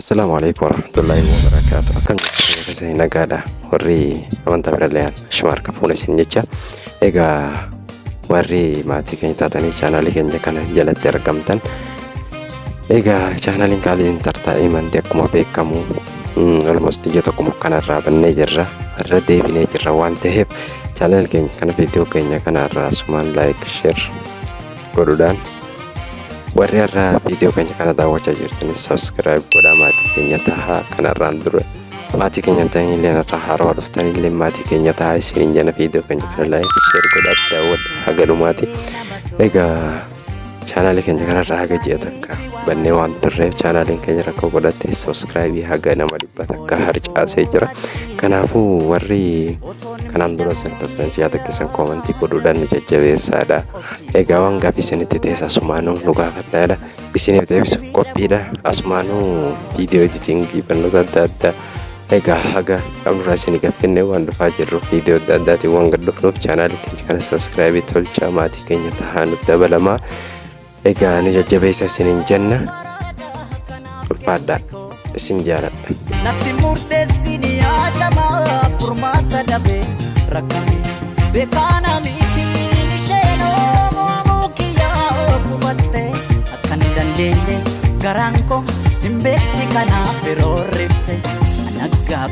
Assalamualaikum warahmatullahi wabarakatuh. Akkam jirtu kasih nagaadha warri amantaa biralleen shumaar kafuun isin jecha egaa warri maatii keenya taatanii chaanaalii keenya kana jalatti argamtan egaa chaanaaliin kaaliin tartaa'ee manti akkuma beekamu almost ija tokko kanarraa bannee jirra irra deebinee jirra waan ta'eef chaanaal keenya kana viidiyoo keenya kanarraa sumaan like share godhuudhaan warri irraa viidiyoo keenya kana daawwachaa jirtanis subscribe godhaa maatii keenya tahaa kanarraan dura maatii keenya ta'anii illee irraa haarawaa dhuftanii illee maatii keenya tahaa isiniin jana viidiyoo keenya kana like share godhaa daawwadha hagalumaati. Egaa chaanaalii keenya kanarraa haga ji'a takka bannee waan turreef chaanaaliin keenya rakkoo godhatte subscribe haga nama 100 takka harcaasee jira. Kanaafuu warri kanaan dura santattan siyaata keessan koomentii godhuudhaan nu jajjabeessaadha. Egaa waan gaaffii isinitti ta'es asumaanuu nu gaafadhaadha. Isiniif deebisuuf qophiidha. Asumaanuu viidiyoo editingii barnoota adda addaa egaa haga qabnurraa isinii gaffinne waan dhufaa jirruuf viidiyoo adda addaatiin waan gad dhufnuuf chaanaalii keenya kana subscribe tolchaa maatii keenya tahaa nutti dabalamaa. Egaa nu jajjabeessa isiniin jenna. Ulfaadhaa isin jaaladha. Natti murteessini yaadamaa furmaata dhabee rakkame beekana miitiin isheenoo mukiyyaa gubatte akkan dandeenye garaan koo hin beekti kanaaf yeroo rifte anaggaa.